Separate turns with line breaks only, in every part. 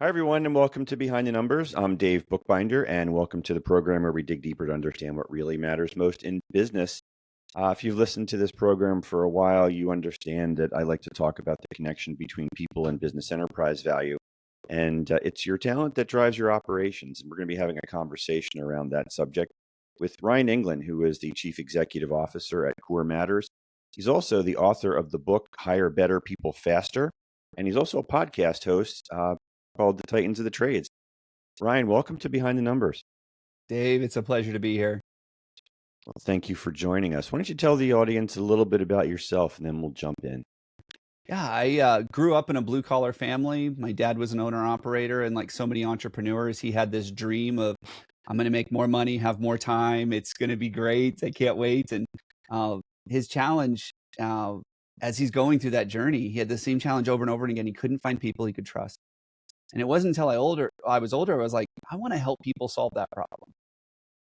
Hi, everyone, and welcome to Behind the Numbers. I'm Dave Bookbinder, and welcome to the program where we dig deeper to understand what really matters most in business. If you've listened to this program for a while, you understand that I like to talk about the connection between people and business enterprise value. And it's your talent that drives your operations. And we're going to be having a conversation around that subject with Ryan Englin, who is the Chief Executive Officer at Core Matters. He's also the author of the book Hire Better People Faster, and he's also a podcast host called The Titans of the Trades. Ryan, welcome to Behind the Numbers.
Dave, it's a pleasure to be here.
Well, thank you for joining us. Why don't you tell the audience a little bit about yourself, and then we'll jump in.
Yeah, I grew up in a blue collar family. My dad was an owner operator, and like so many entrepreneurs, he had this dream of, I'm going to make more money, have more time. It's going to be great. I can't wait. And his challenge, as he's going through that journey, he had the same challenge over and over again. He couldn't find people he could trust. And it wasn't until I was older, I was like, I want to help people solve that problem.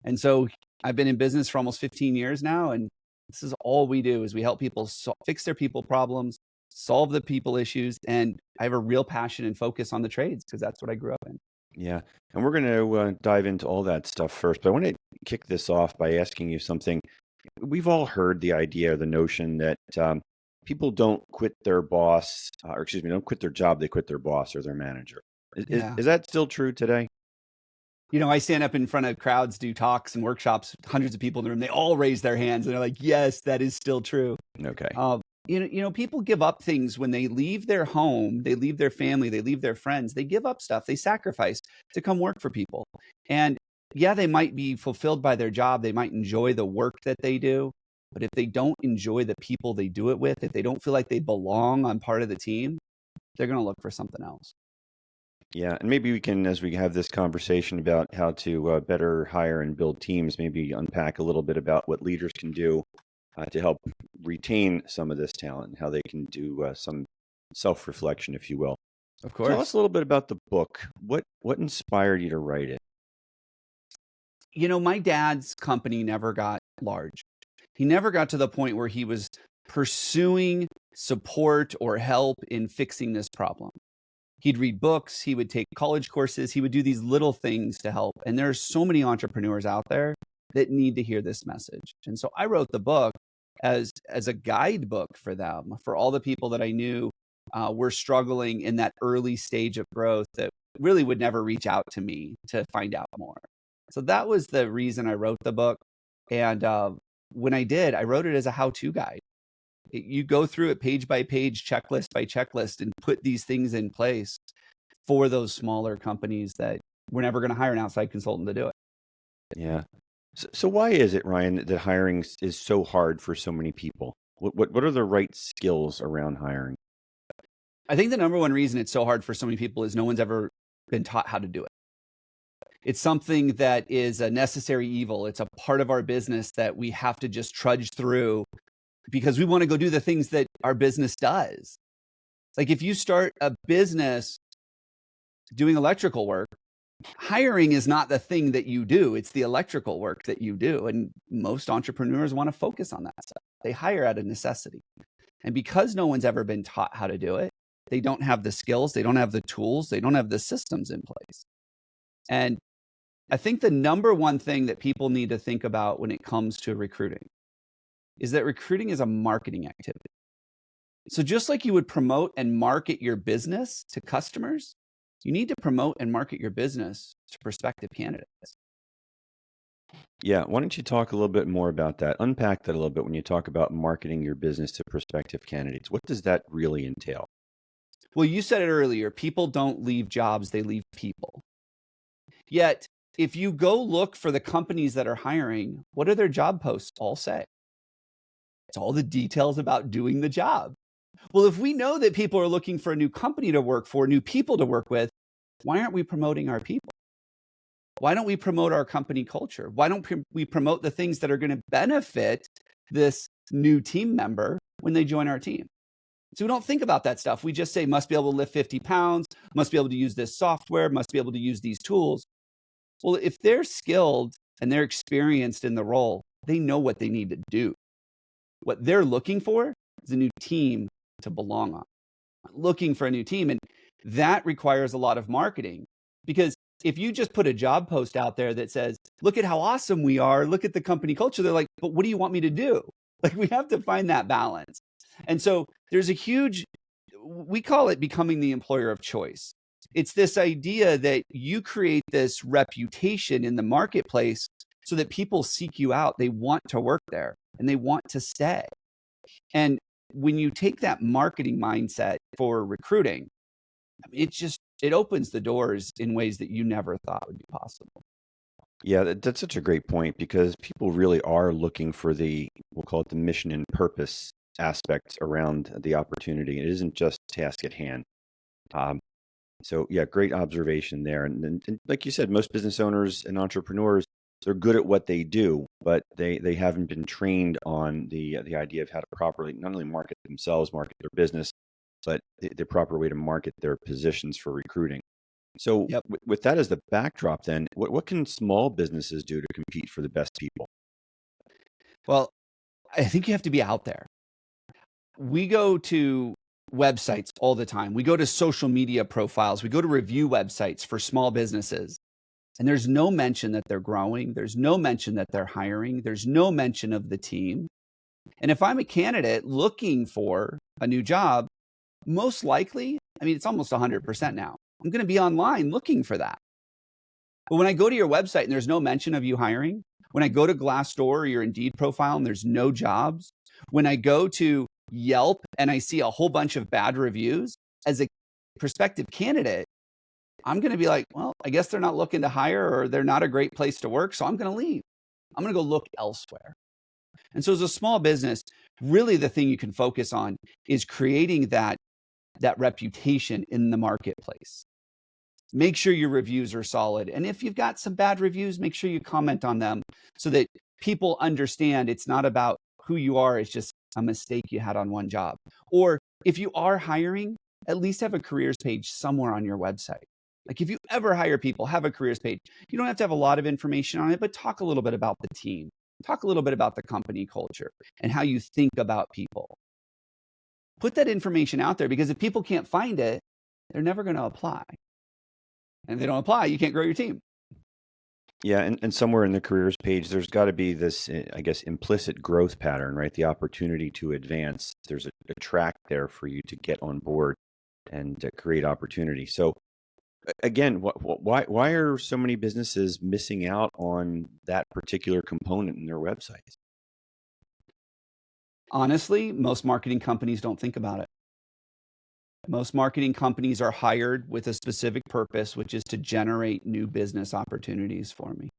And so I've been in business for almost 15 years now, and this is all we do is we help people fix their people problems, solve the people issues, and I have a real passion and focus on the trades because that's what I grew up in.
Yeah, and we're going to dive into all that stuff first, but I want to kick this off by asking you something. We've all heard the idea or the notion that people don't quit their boss, don't quit their job, they quit their boss or their manager.
Yeah.
Is that still true today?
You know, I stand up in front of crowds, do talks and workshops, hundreds of people in the room. They all raise their hands and they're like, yes, that is still true.
Okay.
People give up things when they leave their home, they leave their family, they leave their friends, they give up stuff, they sacrifice to come work for people. And yeah, they might be fulfilled by their job, they might enjoy the work that they do, but if they don't enjoy the people they do it with, if they don't feel like they belong on part of the team, they're going to look for something else.
Yeah, and maybe we can, as we have this conversation about how to better hire and build teams, maybe unpack a little bit about what leaders can do to help retain some of this talent and how they can do some self-reflection, if you will.
Of
Tell
course.
us a little bit about the book. What inspired you to write it?
You know, my dad's company never got large. He never got to the point where he was pursuing support or help in fixing this problem. He'd read books, he would take college courses, he would do these little things to help. And there are so many entrepreneurs out there that need to hear this message. And so I wrote the book as a guidebook for them, for all the people that I knew were struggling in that early stage of growth that really would never reach out to me to find out more. So that was the reason I wrote the book. And when I did, I wrote it as a how-to guide. You go through it page by page, checklist by checklist, and put these things in place for those smaller companies that we're never going to hire an outside consultant to do it.
Yeah. So why is it, Ryan, that hiring is so hard for so many people? What are the right skills around hiring?
I think the number one reason it's so hard for so many people is no one's ever been taught how to do it. It's something that is a necessary evil. It's a part of our business that we have to just trudge through because we want to go do the things that our business does. Like if you start a business doing electrical work, hiring is not the thing that you do. It's the electrical work that you do. And most entrepreneurs want to focus on that stuff. They hire out of necessity. And because no one's ever been taught how to do it, they don't have the skills, they don't have the tools, they don't have the systems in place. And I think the number one thing that people need to think about when it comes to recruiting is that recruiting is a marketing activity. So just like you would promote and market your business to customers, you need to promote and market your business to prospective candidates.
Yeah, why don't you talk a little bit more about that? Unpack that a little bit when you talk about marketing your business to prospective candidates. What does that really entail?
Well, you said it earlier, people don't leave jobs, they leave people. Yet, if you go look for the companies that are hiring, what do their job posts all say? It's all the details about doing the job. Well, if we know that people are looking for a new company to work for, new people to work with, why aren't we promoting our people? Why don't we promote our company culture? Why don't we promote the things that are going to benefit this new team member when they join our team? So we don't think about that stuff. We just say, must be able to lift 50 pounds, must be able to use this software, must be able to use these tools. Well, if they're skilled and they're experienced in the role, they know what they need to do. What they're looking for is a new team to belong on. Looking for a new team. And That requires a lot of marketing, because if you just put a job post out there that says, look at how awesome we are, look at the company culture, they're like, but what do you want me to do? Like, we have to find that balance. And so there's a huge, we call it becoming the employer of choice. It's this idea that you create this reputation in the marketplace so that people seek you out. They want to work there and they want to stay. And when you take that marketing mindset for recruiting, it opens the doors in ways that you never thought would be possible.
Yeah, that's such a great point, because people really are looking for we'll call it the mission and purpose aspects around the opportunity. It isn't just task at hand. Um, so yeah, great observation there. And like you said, most business owners and entrepreneurs, they're good at what they do, but they haven't been trained on the idea of how to properly not only market themselves, market their business, but the proper way to market their positions for recruiting. So
Yep.
with that as the backdrop, then what can small businesses do to compete for the best people?
Well, I think you have to be out there. We go to websites all the time. We go to social media profiles. We go to review websites for small businesses. And there's no mention that they're growing. There's no mention that they're hiring. There's no mention of the team. And if I'm a candidate looking for a new job, most likely, it's almost 100% now, I'm going to be online looking for that. But when I go to your website and there's no mention of you hiring, when I go to Glassdoor or your Indeed profile and there's no jobs, when I go to Yelp and I see a whole bunch of bad reviews, as a prospective candidate, I'm going to be like, well, I guess they're not looking to hire, or they're not a great place to work, so I'm going to leave. I'm going to go look elsewhere. And so as a small business, really the thing you can focus on is creating that reputation in the marketplace. Make sure your reviews are solid. And if you've got some bad reviews, make sure you comment on them so that people understand it's not about who you are. It's just a mistake you had on one job. Or if you are hiring, at least have a careers page somewhere on your website. Like, if you ever hire people, have a careers page. You don't have to have a lot of information on it, but talk a little bit about the team. Talk a little bit about the company culture and how you think about people. Put that information out there, because if people can't find it, they're never going to apply. And if they don't apply, you can't grow your team.
Yeah, and somewhere in the careers page, there's got to be this, I guess, implicit growth pattern, right? The opportunity to advance. There's a track there for you to get on board and create opportunity. So again, why are so many businesses missing out on that particular component in their websites?
Honestly, most marketing companies don't think about it. Most marketing companies are hired with a specific purpose, which is to generate new business opportunities for me.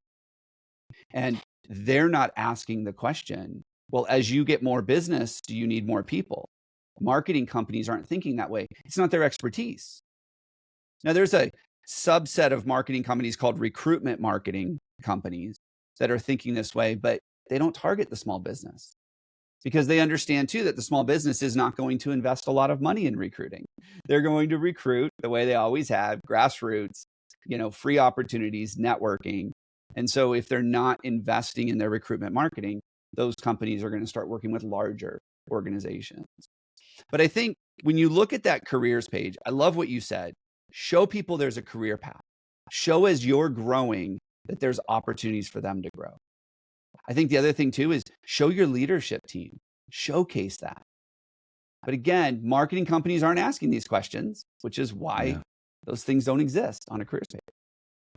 And they're not asking the question, well, as you get more business, do you need more people? Marketing companies aren't thinking that way. It's not their expertise. Now, there's a subset of marketing companies called recruitment marketing companies that are thinking this way, but they don't target the small business, because they understand too that the small business is not going to invest a lot of money in recruiting. They're going to recruit the way they always have, grassroots, free opportunities, networking. And so if they're not investing in their recruitment marketing, those companies are going to start working with larger organizations. But I think when you look at that careers page, I love what you said. Show people there's a career path. Show, as you're growing, that there's opportunities for them to grow. I think the other thing too is show your leadership team, showcase that. But again, marketing companies aren't asking these questions, which is why those things don't exist on a careers page.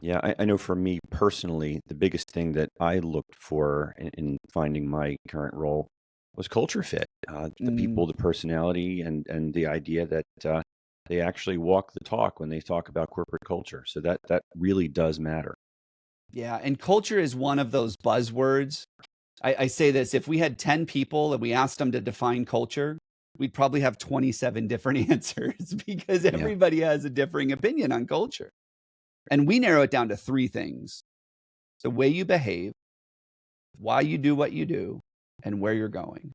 Yeah, I know for me personally, the biggest thing that I looked for in finding my current role was culture fit. The people, the personality, and the idea that they actually walk the talk when they talk about corporate culture. So that really does matter.
Yeah, and culture is one of those buzzwords. I say this: if we had 10 people and we asked them to define culture, we'd probably have 27 different answers, because everybody has a differing opinion on culture. And we narrow it down to 3 things: the way you behave, why you do what you do, and where you're going.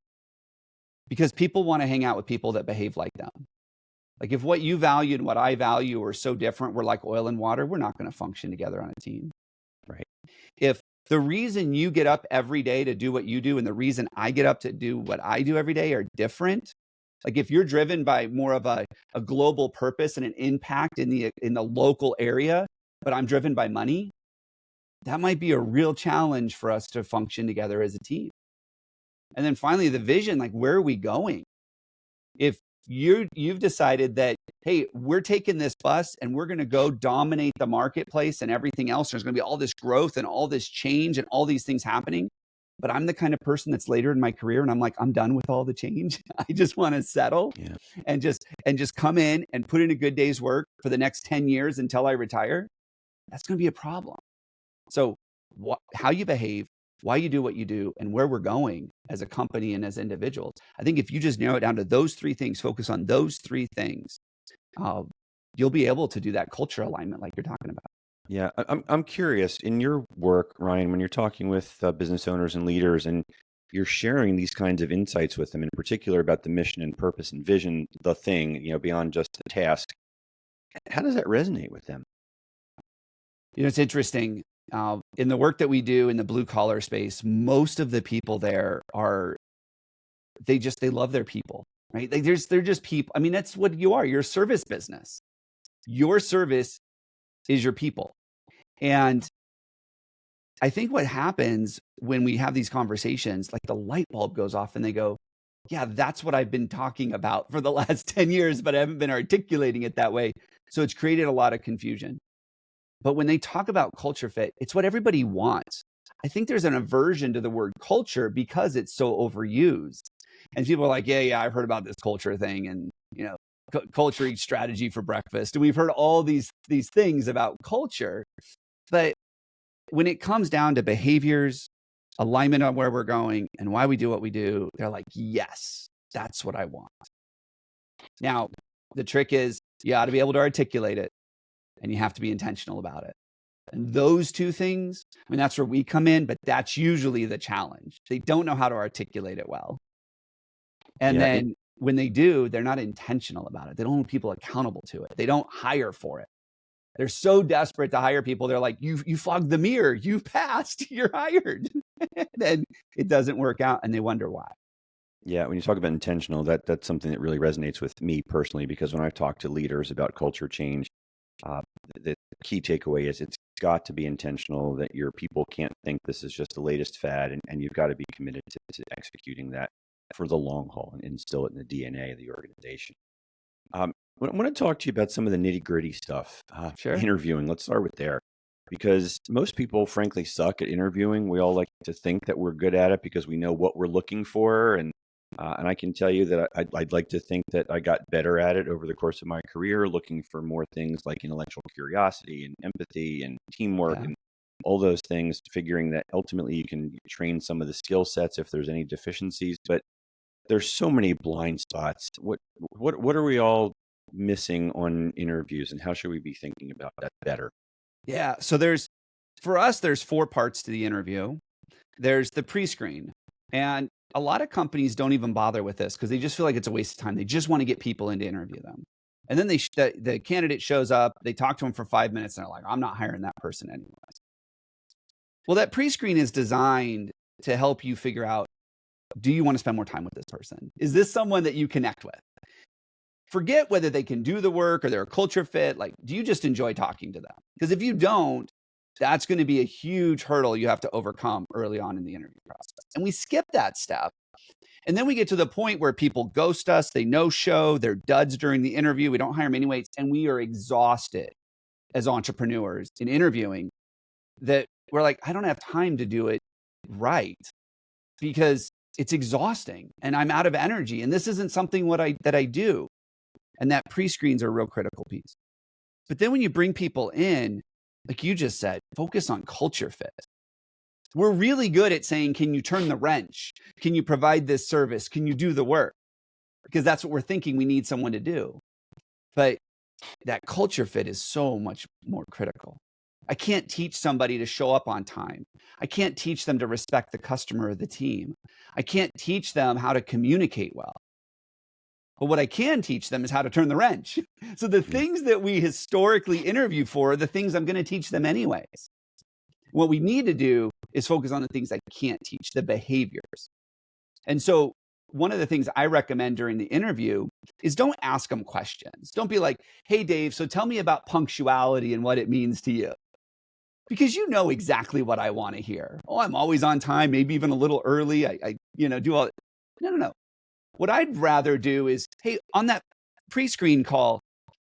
Because people want to hang out with people that behave like them. Like, if what you value and what I value are so different, we're like oil and water, we're not going to function together on a team.
Right.
If the reason you get up every day to do what you do and the reason I get up to do what I do every day are different, Like if you're driven by more of a global purpose and an impact in the local area, but I'm driven by money, that might be a real challenge for us to function together as a team. And then finally, the vision, like where are we going? If you've decided that, hey, we're taking this bus and we're going to go dominate the marketplace and everything else, there's going to be all this growth and all this change and all these things happening. But I'm the kind of person that's later in my career and I'm like, I'm done with all the change. I just want to settle and just come in and put in a good day's work for the next 10 years until I retire. That's going to be a problem. So how you behave, why you do what you do, and where we're going as a company and as individuals. I think if you just narrow it down to those three things, focus on those three things, you'll be able to do that culture alignment like you're talking about.
Yeah, I'm curious in your work, Ryan, when you're talking with business owners and leaders, and you're sharing these kinds of insights with them, in particular about the mission and purpose and vision, the thing, beyond just the task. How does that resonate with them?
It's interesting. In the work that we do in the blue collar space, most of the people there they love their people, right? Like they're just people. I mean, that's what you are. You're a service business. Your service is your people. And I think what happens when we have these conversations, like the light bulb goes off and they go, yeah, that's what I've been talking about for the last 10 years, but I haven't been articulating it that way. So it's created a lot of confusion. But when they talk about culture fit, it's what everybody wants. I think there's an aversion to the word culture because it's so overused. And people are like, yeah, I've heard about this culture thing. And, culture eats strategy for breakfast. And we've heard all these things about culture. But when it comes down to behaviors, alignment on where we're going and why we do what we do, they're like, yes, that's what I want. Now, the trick is you ought to be able to articulate it and you have to be intentional about it. And those two things, I mean, that's where we come in, but that's usually the challenge. They don't know how to articulate it well. And then when they do, they're not intentional about it. They don't hold people accountable to it. They don't hire for it. They're so desperate to hire people. They're like, you fogged the mirror. You've passed. You're hired. Then it doesn't work out and they wonder why.
Yeah, when you talk about intentional, that's something that really resonates with me personally, because when I've talked to leaders about culture change, the key takeaway is it's got to be intentional, that your people can't think this is just the latest fad, and you've got to be committed to executing that for the long haul and instill it in the DNA of the organization. I want to talk to you about some of the nitty gritty stuff.
Sure.
Interviewing, let's start with there, because most people frankly suck at interviewing. We all like to think that we're good at it because we know what we're looking for. And I can tell you that I'd like to think that I got better at it over the course of my career, looking for more things like intellectual curiosity and empathy and teamwork and all those things, figuring that ultimately you can train some of the skill sets if there's any deficiencies. But there's so many blind spots. What are we all missing on interviews, and how should we be thinking about that better?
Yeah. So for us, there's 4 parts to the interview. There's the pre-screen. And a lot of companies don't even bother with this because they just feel like it's a waste of time. They just want to get people in to interview them. And then the candidate shows up, they talk to them for 5 minutes and they're like, I'm not hiring that person anyways. Well, that pre-screen is designed to help you figure out, do you want to spend more time with this person? Is this someone that you connect with? Forget whether they can do the work or they're a culture fit. Like, do you just enjoy talking to them? Because if you don't, that's going to be a huge hurdle you have to overcome early on in the interview process. And we skip that step. And then we get to the point where people ghost us. They no-show. They're duds during the interview. We don't hire them anyways. And we are exhausted as entrepreneurs in interviewing, that we're like, I don't have time to do it right because it's exhausting and I'm out of energy. And this isn't something that I do. And that pre-screens are a real critical piece. But then when you bring people in, like you just said, focus on culture fit. We're really good at saying, can you turn the wrench? Can you provide this service? Can you do the work? Because that's what we're thinking we need someone to do. But that culture fit is so much more critical. I can't teach somebody to show up on time. I can't teach them to respect the customer or the team. I can't teach them how to communicate well. But what I can teach them is how to turn the wrench. So the things that we historically interview for are the things I'm going to teach them anyways. What we need to do is focus on the things I can't teach, the behaviors. And so one of the things I recommend during the interview is don't ask them questions. Don't be like, hey, Dave, so tell me about punctuality and what it means to you. Because you know exactly what I want to hear. Oh, I'm always on time, maybe even a little early. I do all. No. What I'd rather do is, hey, on that pre-screen call,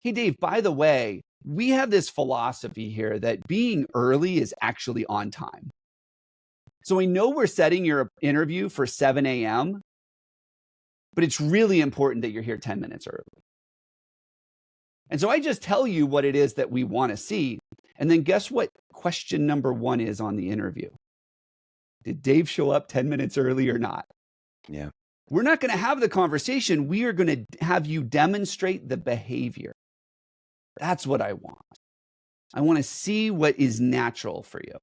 hey, Dave, by the way, we have this philosophy here that being early is actually on time. So I know we're setting your interview for 7 a.m., but it's really important that you're here 10 minutes early. And so I just tell you what it is that we want to see. And then guess what question number 1 is on the interview? Did Dave show up 10 minutes early or not?
Yeah.
We're not going to have the conversation. We are going to have you demonstrate the behavior. That's what I want. I want to see what is natural for you.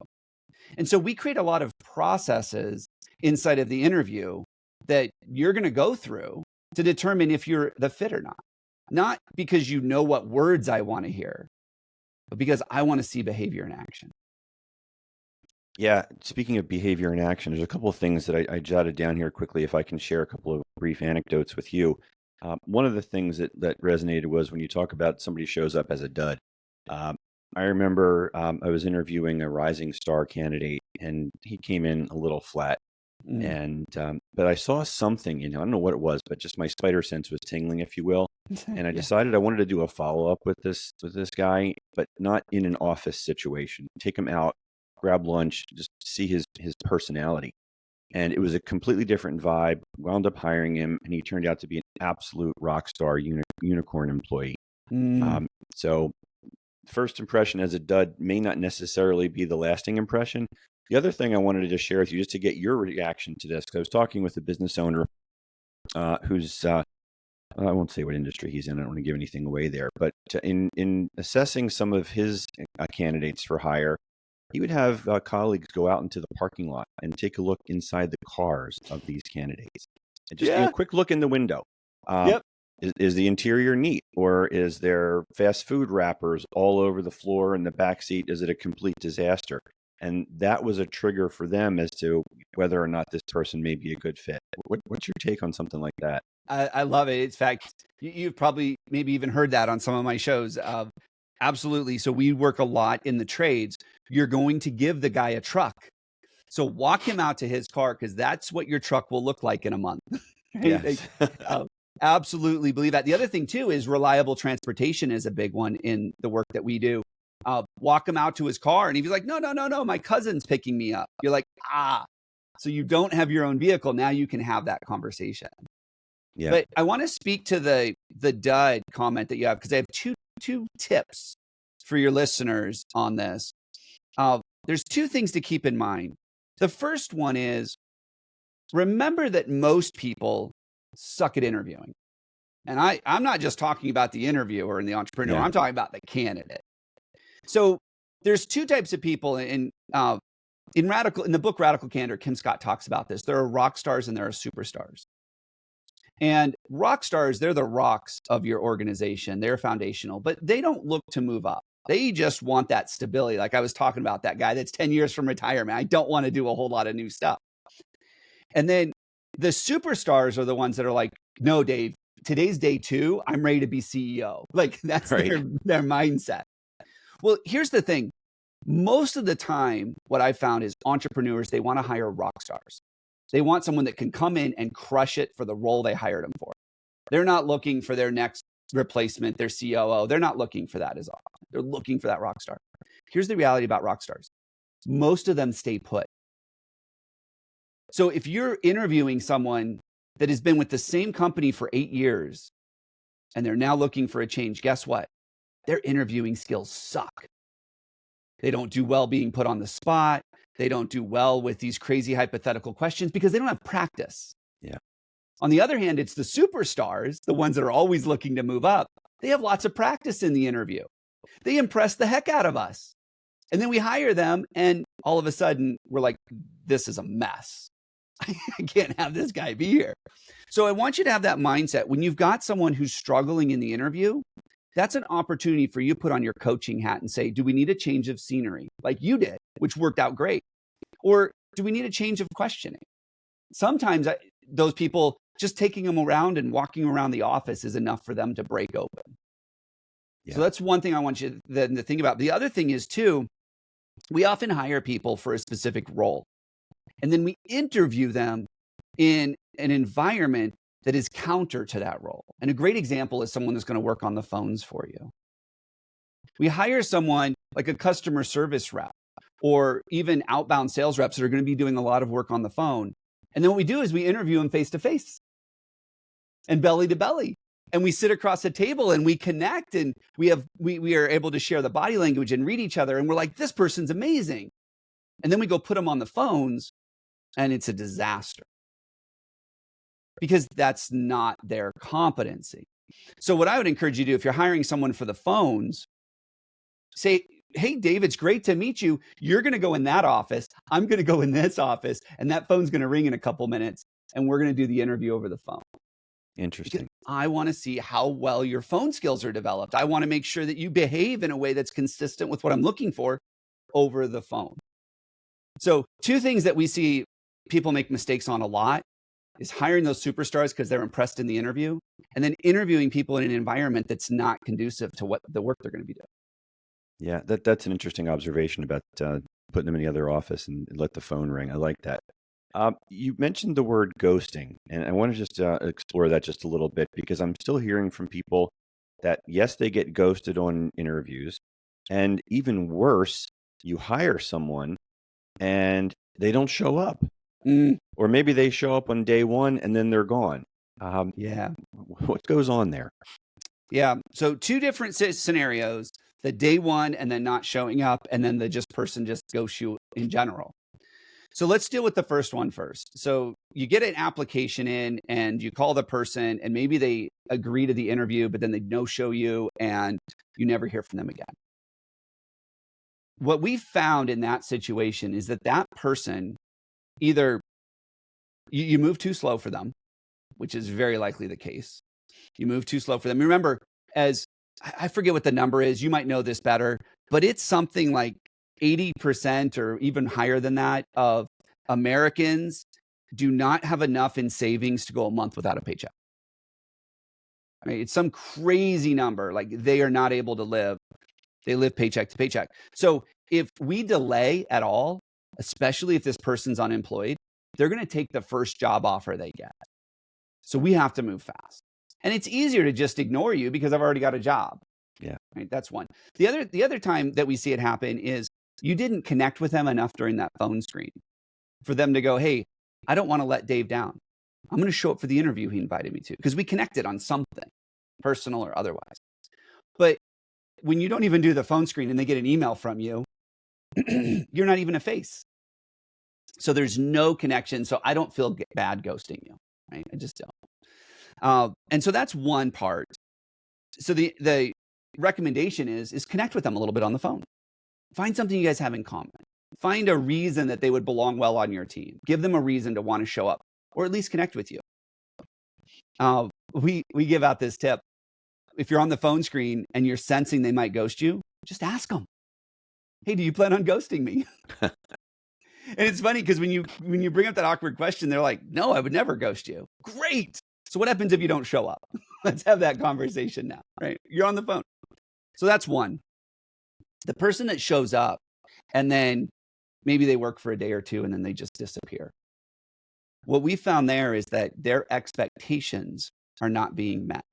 And so we create a lot of processes inside of the interview that you're going to go through to determine if you're the fit or not. Not because you know what words I want to hear, but because I want to see behavior in action.
Yeah. Speaking of behavior in action, there's a couple of things that I jotted down here quickly. If I can share a couple of brief anecdotes with you. One of the things that resonated was when you talk about somebody shows up as a dud. I remember I was interviewing a rising star candidate, and he came in a little flat. And but I saw something, I don't know what it was, but just my spider sense was tingling, if you will. And I decided I wanted to do a follow-up with this guy, but not in an office situation. Take him out, grab lunch, just see his personality. And it was a completely different vibe. Wound up hiring him, and he turned out to be an absolute rock star unicorn employee. So first impression as a dud may not necessarily be the lasting impression. The other thing I wanted to just share with you, just to get your reaction to this, because I was talking with a business owner who's, I won't say what industry he's in. I don't want to give anything away there. But in assessing some of his candidates for hire, he would have colleagues go out into the parking lot and take a look inside the cars of these candidates. And just a quick look in the window. Is the interior neat, or is there fast food wrappers all over the floor in the back seat? Is it a complete disaster? And that was a trigger for them as to whether or not this person may be a good fit. What's your take on something like that?
I love it. In fact, you've probably maybe even heard that on some of my shows. Absolutely. So we work a lot in the trades. You're going to give the guy a truck. So walk him out to his car, because that's what your truck will look like in a month.
Yes.
Absolutely believe that. The other thing too is reliable transportation is a big one in the work that we do. Walk him out to his car, and he's like, no, my cousin's picking me up. You're like, so you don't have your own vehicle. Now you can have that conversation. Yeah. But I want to speak to the dud comment that you have, because I have two tips for your listeners on this. There's 2 things to keep in mind. The first one is, remember that most people suck at interviewing. And I'm not just talking about the interviewer and the entrepreneur. I'm talking about the candidate. So there's 2 types of people in the book Radical Candor. Kim Scott talks about this. There are rock stars and there are superstars. And rock stars, they're the rocks of your organization. They're foundational, but they don't look to move up. They just want that stability. Like I was talking about, that guy that's 10 years from retirement. I don't want to do a whole lot of new stuff. And then the superstars are the ones that are like, no, Dave, today's day 2. I'm ready to be CEO. Like that's their mindset. Well, here's the thing. Most of the time, what I've found is entrepreneurs, they want to hire rock stars. They want someone that can come in and crush it for the role they hired them for. They're not looking for their next replacement, their COO. They're not looking for that as often. They're looking for that rock star. Here's the reality about rock stars. Most of them stay put. So if you're interviewing someone that has been with the same company for 8 years and they're now looking for a change, guess what? Their interviewing skills suck. They don't do well being put on the spot. They don't do well with these crazy hypothetical questions because they don't have practice.
Yeah.
On the other hand, it's the superstars, the ones that are always looking to move up. They have lots of practice in the interview. They impress the heck out of us. And then we hire them, and all of a sudden, we're like, this is a mess. I can't have this guy be here. So I want you to have that mindset. When you've got someone who's struggling in the interview, that's an opportunity for you to put on your coaching hat and say, do we need a change of scenery like you did, which worked out great? Or do we need a change of questioning? Sometimes those people, just taking them around and walking around the office is enough for them to break open.
Yeah.
So that's one thing I want you then to think about. The other thing is too, we often hire people for a specific role, and then we interview them in an environment that is counter to that role. And a great example is someone that's going to work on the phones for you. We hire someone like a customer service rep or even outbound sales reps that are going to be doing a lot of work on the phone. And then what we do is we interview them face to face and belly to belly. And we sit across the table and we connect, and we are able to share the body language and read each other. And we're like, this person's amazing. And then we go put them on the phones, and it's a disaster because that's not their competency. So what I would encourage you to do if you're hiring someone for the phones, say, hey, Dave, it's great to meet you. You're going to go in that office. I'm going to go in this office, and that phone's going to ring in a couple minutes, and we're going to do the interview over the phone.
Interesting.
Because I want to see how well your phone skills are developed. I want to make sure that you behave in a way that's consistent with what I'm looking for over the phone. So 2 things that we see people make mistakes on a lot is hiring those superstars because they're impressed in the interview, and then interviewing people in an environment that's not conducive to what the work they're going to be doing.
Yeah, that's an interesting observation about putting them in the other office and let the phone ring. I like that. You mentioned the word ghosting, and I want to just explore that just a little bit because I'm still hearing from people that, yes, they get ghosted on interviews, and even worse, you hire someone and they don't show up. Or maybe they show up on day 1 and then they're gone.
Yeah.
What goes on there?
Yeah. So 2 different scenarios, the day 1 and then not showing up, and then the person just ghosts you in general. So let's deal with the first one first. So you get an application in and you call the person, and maybe they agree to the interview, but then they no-show you and you never hear from them again. What we found in that situation is that person, either you move too slow for them, which is very likely the case. You move too slow for them. Remember, as I forget what the number is, you might know this better, but it's something like 80% or even higher than that of Americans do not have enough in savings to go a month without a paycheck. I mean, it's some crazy number. Like, they are not able to live. They live paycheck to paycheck. So if we delay at all, especially if this person's unemployed, they're going to take the first job offer they get. So we have to move fast. And it's easier to just ignore you because I've already got a job.
Yeah.
Right. That's one. The other time that we see it happen is you didn't connect with them enough during that phone screen for them to go, hey, I don't want to let Dave down. I'm going to show up for the interview he invited me to because we connected on something, personal or otherwise. But when you don't even do the phone screen and they get an email from you, you're not even a face. So there's no connection. So I don't feel bad ghosting you. Right? I just don't. And so that's one part. So the recommendation is connect with them a little bit on the phone. Find something you guys have in common. Find a reason that they would belong well on your team. Give them a reason to want to show up or at least connect with you. We give out this tip. If you're on the phone screen and you're sensing they might ghost you, just ask them, hey, do you plan on ghosting me? And it's funny because when you bring up that awkward question, they're like, no, I would never ghost you. Great. So what happens if you don't show up? Let's have that conversation now, right? You're on the phone. So that's one. The person that shows up and then maybe they work for a day or two and then they just disappear. What we found there is that their expectations are not being met.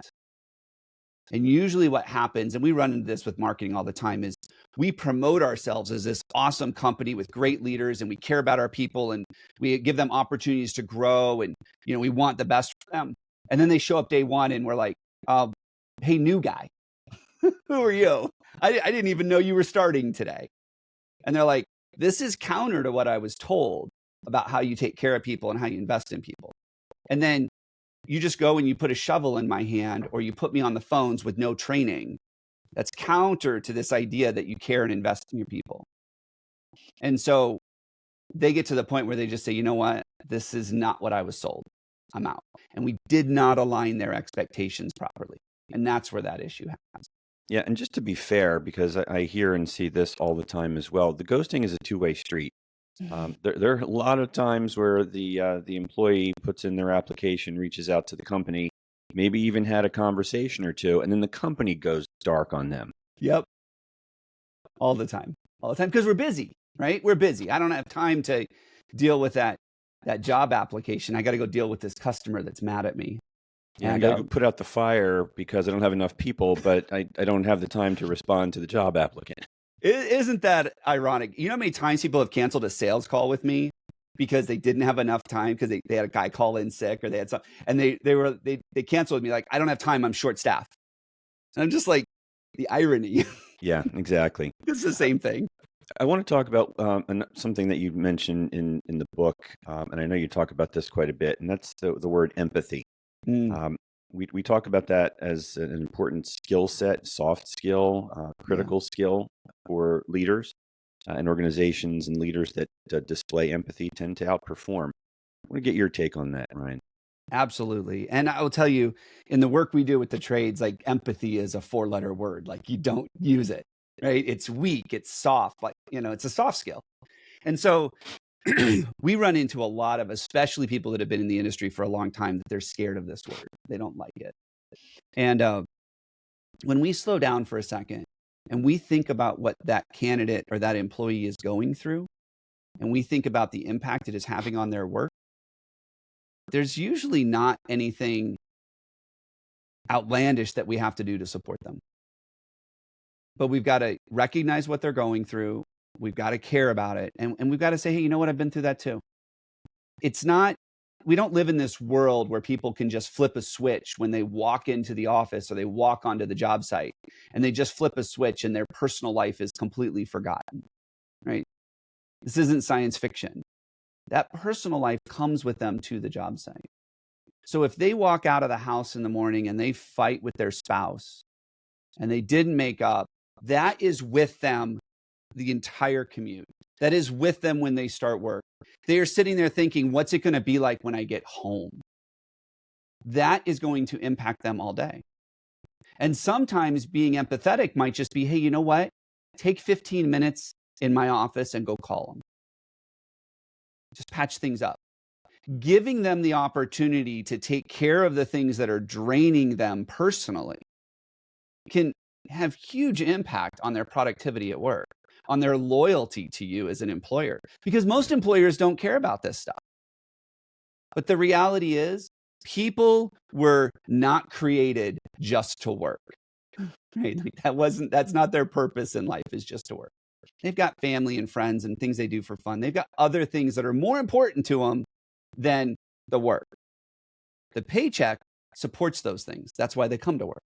And usually what happens, and we run into this with marketing all the time, is we promote ourselves as this awesome company with great leaders, and we care about our people, and we give them opportunities to grow, and we want the best for them. And then they show up day 1 and we're like, hey, new guy, who are you? I didn't even know you were starting today. And they're like, this is counter to what I was told about how you take care of people and how you invest in people. And then you just go and you put a shovel in my hand, or you put me on the phones with no training. That's counter to this idea that you care and invest in your people. And so they get to the point where they just say, you know what? This is not what I was sold. I'm out. And we did not align their expectations properly. And that's where that issue happens.
Yeah. And just to be fair, because I hear and see this all the time as well, the ghosting is a two-way street. There are a lot of times where the employee puts in their application, reaches out to the company, maybe even had a conversation or two, and then the company goes dark on them.
Yep. All the time. All the time. Because we're busy, right? We're busy. I don't have time to deal with that job application. I got to go deal with this customer that's mad at me.
Yeah, I
And
got to go put out the fire because I don't have enough people, but I don't have the time to respond to the job applicant.
isn't that ironic? You know how many times people have canceled a sales call with me because they didn't have enough time because they had a guy call in sick or they had some, and they canceled with me like, I don't have time, I'm short staffed. And I'm just like, the irony.
Yeah, exactly.
It's the same thing.
I want to talk about something that you mentioned in the book, and I know you talk about this quite a bit, and that's the word empathy.
Mm,
We talk about that as an important skill set, soft skill, critical skill for leaders and organizations, and leaders that display empathy tend to outperform. I want to get your take on that, Ryan.
absolutely. And I will tell you, in the work we do with the trades, like empathy is a 4-letter word. Like you don't use it, right? It's weak, it's soft, like, it's a soft skill. And so we run into a lot of, especially people that have been in the industry for a long time, that they're scared of this word. They don't like it. And when we slow down for a second and we think about what that candidate or that employee is going through, and we think about the impact it is having on their work, there's usually not anything outlandish that we have to do to support them. But we've got to recognize what they're going through. We've got to care about it. And we've got to say, hey, you know what? I've been through that too. It's not, we don't live in this world where people can just flip a switch when they walk into the office or they walk onto the job site and they just flip a switch and their personal life is completely forgotten, right? This isn't science fiction. That personal life comes with them to the job site. So if they walk out of the house in the morning and they fight with their spouse and they didn't make up, that is with them the entire commute. That is with them when they start work. They are sitting there thinking, what's it going to be like when I get home? That is going to impact them all day. And sometimes being empathetic might just be, hey, you know what? Take 15 minutes in my office and go call them. Just patch things up. Giving them the opportunity to take care of the things that are draining them personally can have huge impact on their productivity at work, on their loyalty to you as an employer, because most employers don't care about this stuff. But the reality is, people were not created just to work, right? Like that's not their purpose in life, is just to work. They've got family and friends and things they do for fun. They've got other things that are more important to them than the work. The paycheck supports those things. That's why they come to work.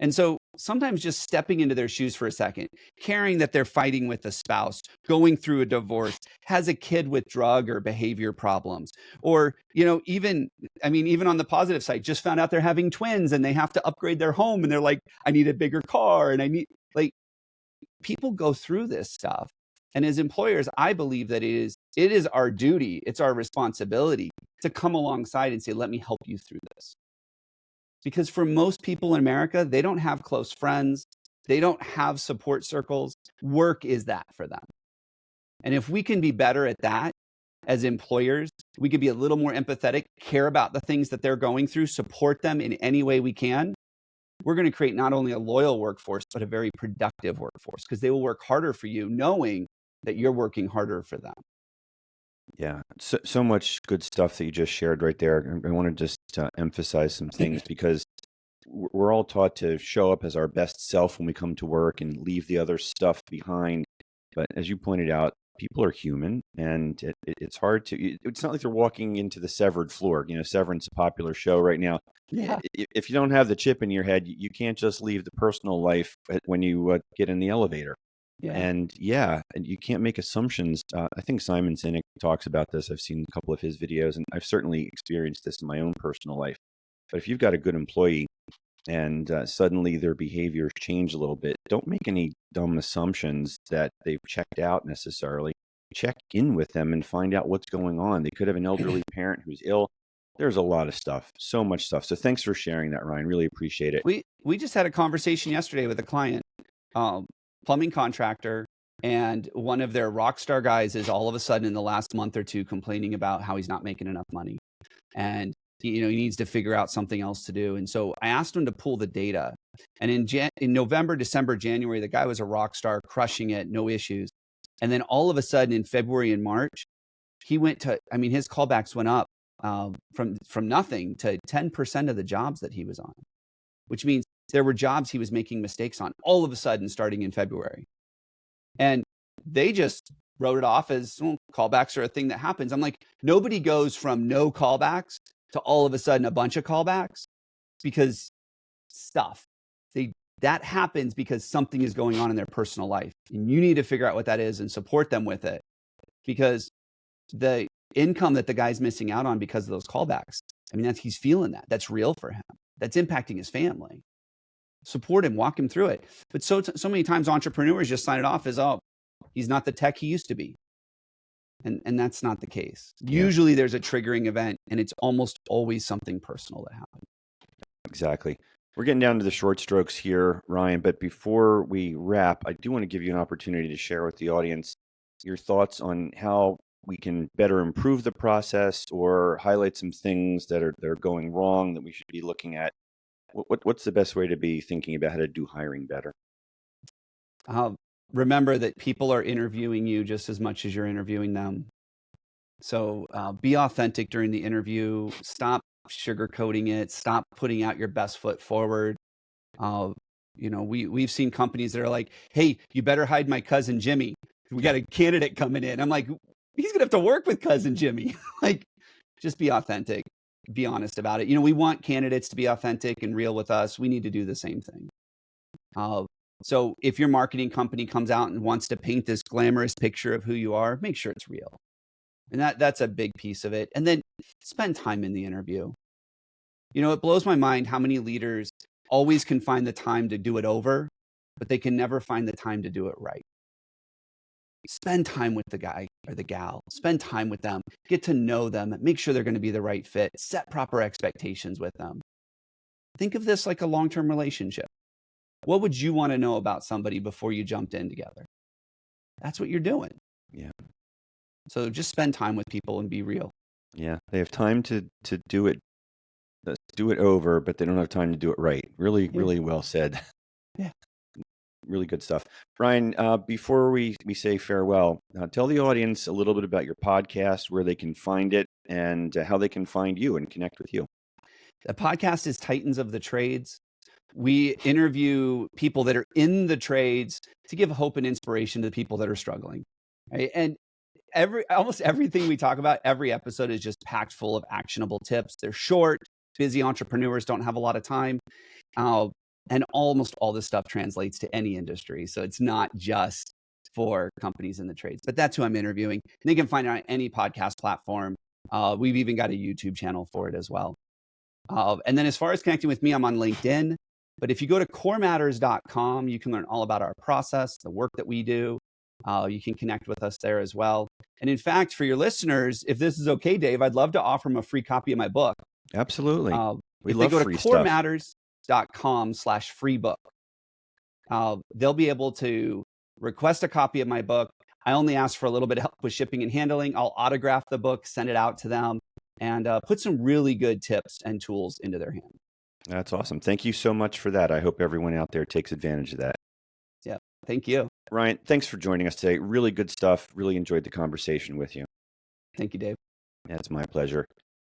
And so sometimes just stepping into their shoes for a second, caring that they're fighting with a spouse, going through a divorce, has a kid with drug or behavior problems, or, even on the positive side, just found out they're having twins and they have to upgrade their home and they're like, I need a bigger car and people go through this stuff. And as employers, I believe that it is our duty, it's our responsibility to come alongside and say, let me help you through this. Because for most people in America, they don't have close friends. They don't have support circles. Work is that for them. And if we can be better at that as employers, we could be a little more empathetic, care about the things that they're going through, support them in any way we can. We're going to create not only a loyal workforce, but a very productive workforce, because they will work harder for you knowing that you're working harder for them.
Yeah, so much good stuff that you just shared right there. I want to just emphasize some things because we're all taught to show up as our best self when we come to work and leave the other stuff behind. But as you pointed out, people are human, and it's hard to. It's not like they're walking into the severed floor. Severance, a popular show right now.
Yeah.
If you don't have the chip in your head, you can't just leave the personal life when you get in the elevator.
Yeah.
And you can't make assumptions. I think Simon Sinek talks about this. I've seen a couple of his videos, and I've certainly experienced this in my own personal life. But if you've got a good employee and suddenly their behaviors change a little bit, don't make any dumb assumptions that they've checked out necessarily. Check in with them and find out what's going on. They could have an elderly parent who's ill. There's a lot of stuff, so much stuff. So thanks for sharing that, Ryan. Really appreciate it.
We just had a conversation yesterday with a client, plumbing contractor, And one of their rock star guys is all of a sudden in the last month or two complaining about how he's not making enough money. And he needs to figure out something else to do. And so I asked him to pull the data. And in November, December, January, the guy was a rock star, crushing it, no issues. And then all of a sudden in February and March, he went to, his callbacks went up from nothing to 10% of the jobs that he was on, which means there were jobs he was making mistakes on all of a sudden starting in February. And they just wrote it off as, well, callbacks are a thing that happens. I'm like, nobody goes from no callbacks to all of a sudden a bunch of callbacks because that happens because something is going on in their personal life. And you need to figure out what that is and support them with it, because the income that the guy's missing out on because of those callbacks, he's feeling that. That's real for him. That's impacting his family. Support him, walk him through it. But so many times entrepreneurs just sign it off as, oh, he's not the tech he used to be. And that's not the case. Yeah. Usually there's a triggering event, and it's almost always something personal that happens.
Exactly. We're getting down to the short strokes here, Ryan, but before we wrap, I do want to give you an opportunity to share with the audience your thoughts on how we can better improve the process or highlight some things that are going wrong that we should be looking at. What's the best way to be thinking about how to do hiring better?
Remember that people are interviewing you just as much as you're interviewing them. So be authentic during the interview. Stop sugarcoating it. Stop putting out your best foot forward. We've seen companies that are like, hey, you better hide my cousin Jimmy. We got a candidate coming in. I'm like, he's going to have to work with cousin Jimmy. Like, just be authentic. Be honest about it. We want candidates to be authentic and real with us. We need to do the same thing. So if your marketing company comes out and wants to paint this glamorous picture of who you are, make sure it's real. And that's a big piece of it. And then spend time in the interview. It blows my mind how many leaders always can find the time to do it over, but they can never find the time to do it right. Spend time with the guy or the gal. Spend time with them. Get to know them. Make sure they're going to be the right fit. Set proper expectations with them. Think of this like a long-term relationship. What would you want to know about somebody before you jumped in together? That's what you're doing.
Yeah.
So just spend time with people and be real.
Yeah. They have time to do it over, but they don't have time to do it right. Really, really well said.
Yeah.
Really good stuff. Ryan, before we say farewell, tell the audience a little bit about your podcast, where they can find it, and how they can find you and connect with you.
The podcast is Titans of the Trades. We interview people that are in the trades to give hope and inspiration to the people that are struggling. Right? And almost everything we talk about, every episode is just packed full of actionable tips. They're short. Busy entrepreneurs don't have a lot of time. And almost all this stuff translates to any industry. So it's not just for companies in the trades, but that's who I'm interviewing. And they can find it on any podcast platform. We've even got a YouTube channel for it as well. And then as far as connecting with me, I'm on LinkedIn. But if you go to corematters.com, you can learn all about our process, the work that we do. You can connect with us there as well. And in fact, for your listeners, if this is okay, Dave, I'd love to offer them a free copy of my book.
Absolutely.
If they go to corematters.com/free book, they'll be able to request a copy of my book. I only ask for a little bit of help with shipping and handling. I'll autograph the book, send it out to them, and put some really good tips and tools into their hand.
That's awesome. Thank you so much for that. I hope everyone out there takes advantage of that.
Yeah. Thank you.
Ryan, thanks for joining us today. Really good stuff. Really enjoyed the conversation with you.
Thank you, Dave.
That's my pleasure.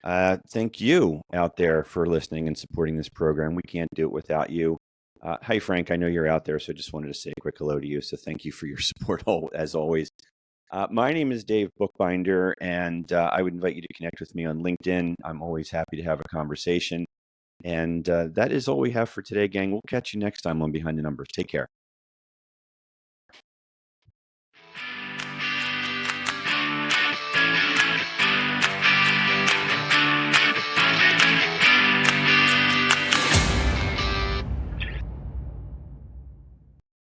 Thank you out there for listening and supporting this program. We can't do it without you. Hi, Frank. I know you're out there, so I just wanted to say a quick hello to you. So thank you for your support, as always. My name is Dave Bookbinder, and I would invite you to connect with me on LinkedIn. I'm always happy to have a conversation. And that is all we have for today, gang. We'll catch you next time on Behind the Numbers. Take care.